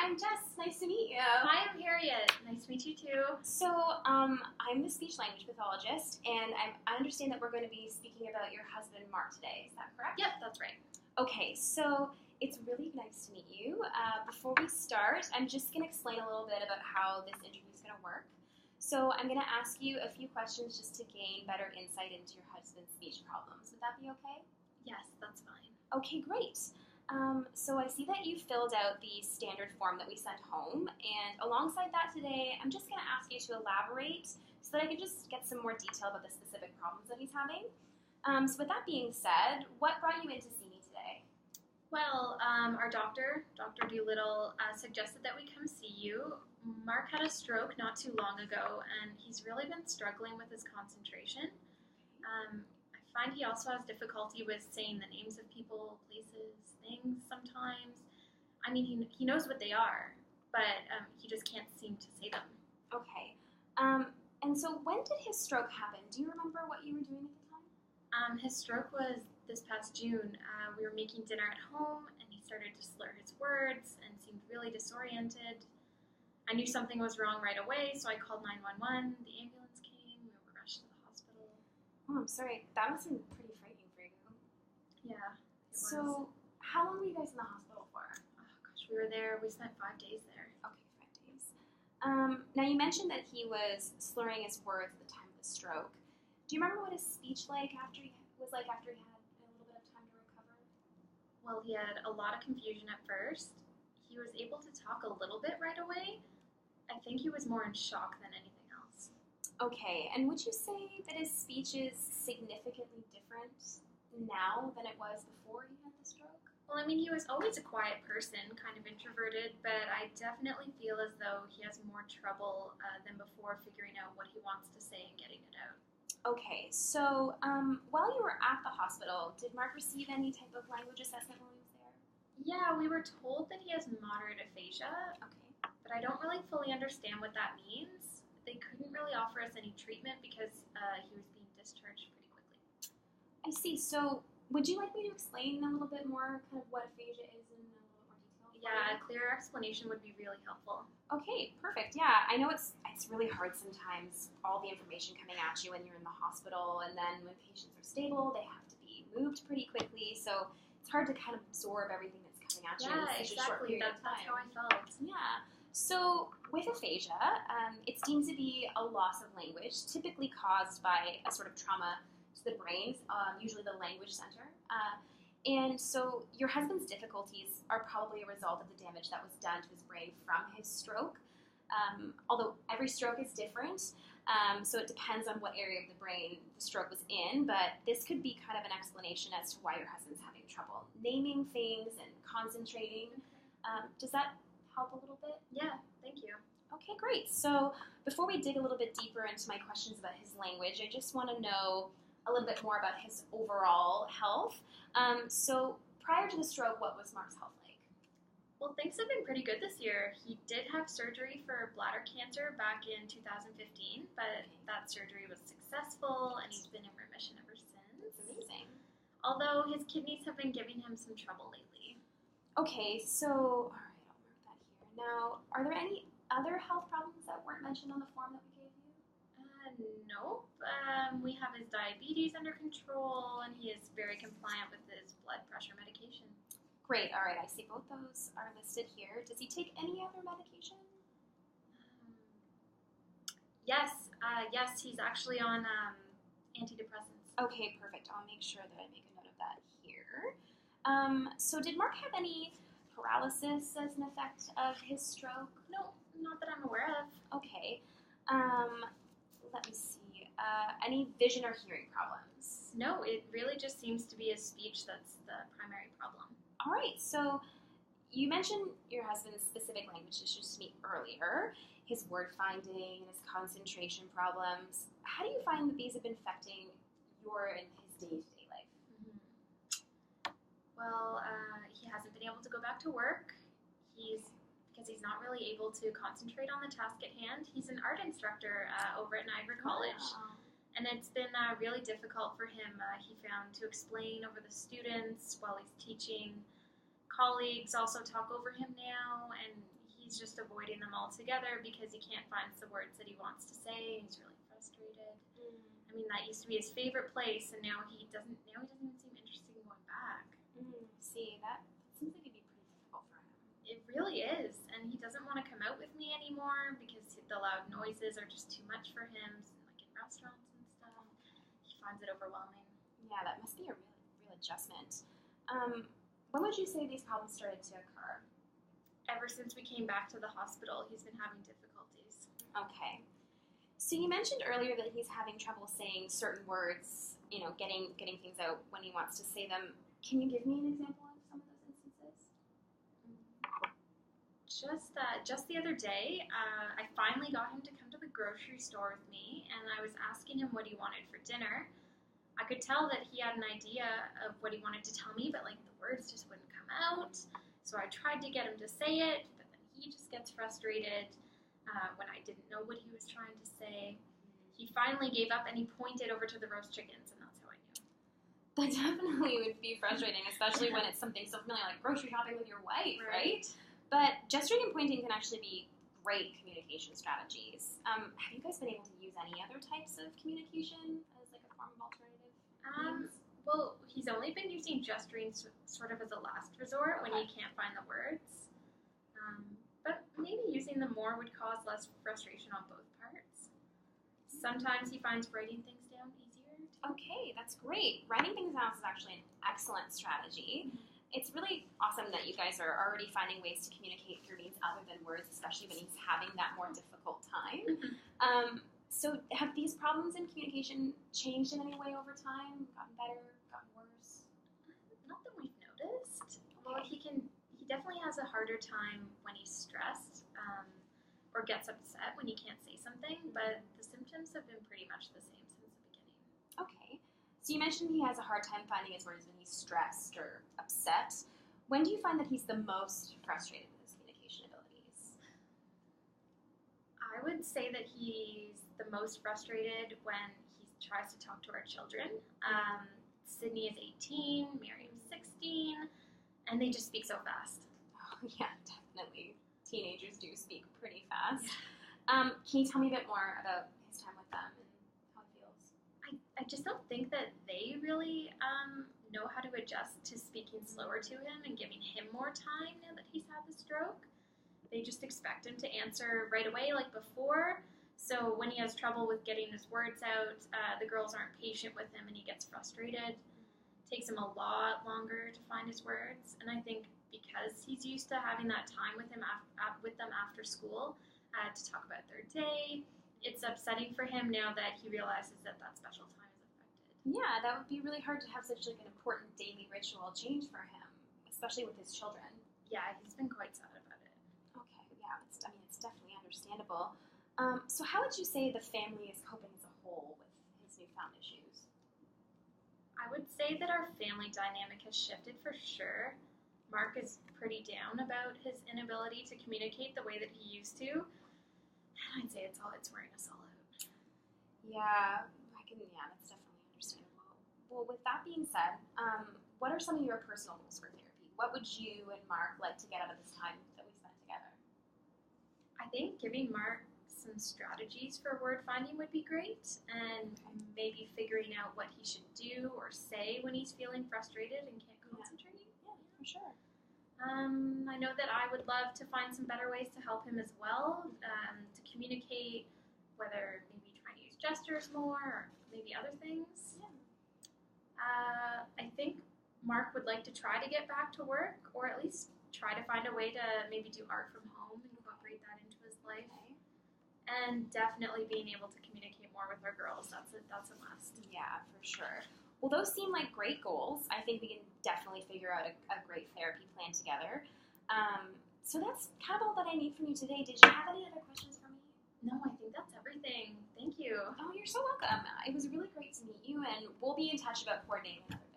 I'm Jess. Nice to meet you. Hi, I'm Harriet. Nice to meet you too. So, I'm the speech language pathologist, and I understand that we're going to be speaking about your husband, Mark, today. Is that correct? Yep, that's right. Okay, so it's really nice to meet you. Before we start, I'm just going to explain a little bit about how this interview is going to work. So, I'm going to ask you a few questions just to gain better insight into your husband's speech problems. Would that be okay? Yes, that's fine. Okay, great. So I see that you filled out the standard form that we sent home, and alongside that today, I'm just going to ask you to elaborate so that I can just get some more detail about the specific problems that he's having. So with that being said, what brought you in to see me today? Well, our doctor, Dr. Doolittle, suggested that we come see you. Mark had a stroke not too long ago, and he's really been struggling with his concentration. I find he also has difficulty with saying the names of people, places, things sometimes. I mean, he knows what they are, but he just can't seem to say them. Okay. And so when did his stroke happen? Do you remember what you were doing at the time? His stroke was this past June. We were making dinner at home, and he started to slur his words and seemed really disoriented. I knew something was wrong right away, so I called 911. The ambulance came. We were rushed to the hospital. Oh, I'm sorry. That must have been pretty frightening for you. Yeah, it was. So how long were you guys in the hospital for? Oh gosh, we were there. We spent 5 days there. Okay, 5 days. Now you mentioned that he was slurring his words at the time of the stroke. Do you remember what his speech was like after he had a little bit of time to recover? Well, he had a lot of confusion at first. He was able to talk a little bit right away. I think he was more in shock than anything else. Okay, and would you say that his speech is significantly different now than it was before he had the stroke? Well, I mean, he was always a quiet person, kind of introverted, but I definitely feel as though he has more trouble than before figuring out what he wants to say and getting it out. Okay, so while you were at the hospital, did Mark receive any type of language assessment while he was there? Yeah, we were told that he has moderate aphasia, Okay. but I don't really fully understand what that means. They couldn't really offer us any treatment because he was being discharged pretty quickly. I see. So would you like me to explain a little bit more kind of what aphasia is in a little bit more detail? Yeah, a clearer explanation would be really helpful. Okay, perfect. Yeah, I know it's really hard sometimes, all the information coming at you when you're in the hospital, and then when patients are stable, they have to be moved pretty quickly, so it's hard to kind of absorb everything that's coming at you in such a short period of time. That's how I felt. Yeah. So with aphasia, it's deemed to be a loss of language, typically caused by a sort of trauma to the brain, usually the language center. And so your husband's difficulties are probably a result of the damage that was done to his brain from his stroke. Although every stroke is different, so it depends on what area of the brain the stroke was in, but this could be kind of an explanation as to why your husband's having trouble naming things and concentrating. Does that help a little bit? Yeah, thank you. Okay, great. So before we dig a little bit deeper into my questions about his language, I just want to know a little bit more about his overall health. So prior to the stroke, what was Mark's health like? Well, things have been pretty good this year. He did have surgery for bladder cancer back in 2015, but that surgery was successful, and he's been in remission ever since. That's amazing. Although his kidneys have been giving him some trouble lately. Okay, so, all right, I'll mark that here. Now, are there any other health problems that weren't mentioned on the form that we gave you? Nope. We have his diabetes under control, and he is very compliant with his blood pressure medication. Great, all right, I see both those are listed here. Does he take any other medication? Yes, he's actually on antidepressants. Okay, perfect. I'll make sure that I make a note of that here. So did Mark have any paralysis as an effect of his stroke? No, not that I'm aware of. Okay. Let me see. Any vision or hearing problems? No, it really just seems to be his speech that's the primary problem. All right, so you mentioned your husband's specific language issues to me earlier, his word finding and his concentration problems. How do you find that these have been affecting your and his day-to-day life? Well, he hasn't been able to go back to work. Because he's not really able to concentrate on the task at hand. He's an art instructor over at Niagara College. Wow. And it's been really difficult for him, he found, to explain over the students while he's teaching. Colleagues also talk over him now, and he's just avoiding them altogether because he can't find the words that he wants to say, and he's really frustrated. I mean, that used to be his favorite place, and now he doesn't even seem interested in going back. See, that seems like it'd be pretty difficult for him. It really is, and he doesn't want to come out with me anymore because the loud noises are just too much for him, like in restaurants and stuff. He finds it overwhelming. Yeah, that must be a real adjustment. When would you say these problems started to occur? Ever since we came back to the hospital, he's been having difficulties. Okay. So you mentioned earlier that he's having trouble saying certain words, getting things out when he wants to say them. Can you give me an example of some of those instances? Just the other day, I finally got him to come to the grocery store with me, and I was asking him what he wanted for dinner. I could tell that he had an idea of what he wanted to tell me, but the words just wouldn't come out. So I tried to get him to say it, but then he just gets frustrated when I didn't know what he was trying to say. He finally gave up and he pointed over to the roast chickens, and that's how I knew. That definitely would be frustrating, especially when it's something so familiar like grocery shopping with your wife, right? But gesturing and pointing can actually be great communication strategies. Have you guys been able to use any other types of communication as a form of alternative? Well, he's only been using gesturing sort of as a last resort when he can't find the words. But maybe using them more would cause less frustration on both parts. Sometimes he finds writing things down easier. Okay, that's great. Writing things down is actually an excellent strategy. It's really awesome that you guys are already finding ways to communicate through means other than words, especially when he's having that more difficult time. So have these problems in communication changed in any way over time? Gotten better? Gotten worse? Not that we've noticed. Well, he definitely has a harder time when he's stressed or gets upset when he can't say something, but the symptoms have been pretty much the same since the beginning. Okay. So you mentioned he has a hard time finding his words when he's stressed or upset. When do you find that he's the most frustrated with his communication abilities? I would say that he's the most frustrated when he tries to talk to our children. Sydney is 18, Miriam's 16, and they just speak so fast. Oh, yeah, definitely. Teenagers do speak pretty fast. Can you tell me a bit more about his time with them and how it feels? I just don't think that they really know how to adjust to speaking slower to him and giving him more time now that he's had the stroke. They just expect him to answer right away like before. So when he has trouble with getting his words out, the girls aren't patient with him and he gets frustrated. It takes him a lot longer to find his words. And I think because he's used to having that time with them after school to talk about their day, it's upsetting for him now that he realizes that special time is affected. Yeah, that would be really hard to have such an important daily ritual change for him, especially with his children. Yeah, he's been quite sad about it. Okay, yeah, it's definitely understandable. So how would you say the family is coping as a whole with his newfound issues? I would say that our family dynamic has shifted for sure. Mark is pretty down about his inability to communicate the way that he used to. And I'd say it's wearing us all out. Yeah, that's definitely understandable. Well, with that being said, what are some of your personal goals for therapy? What would you and Mark like to get out of this time that we spent together? I think giving Mark some strategies for word finding would be great, and maybe figuring out what he should do or say when he's feeling frustrated and can't concentrate. Yeah, for sure. I know that I would love to find some better ways to help him as well, to communicate, whether maybe trying to use gestures more or maybe other things. Yeah. I think Mark would like to try to get back to work, or at least try to find a way to maybe do art from home and incorporate that into his life. Okay. And definitely being able to communicate more with our girls. That's a must. Yeah, for sure. Well, those seem like great goals. I think we can definitely figure out a great therapy plan together. So that's kind of all that I need from you today. Did you have any other questions for me? No, I think that's everything. Thank you. Oh, you're so welcome. It was really great to meet you, and we'll be in touch about coordinating another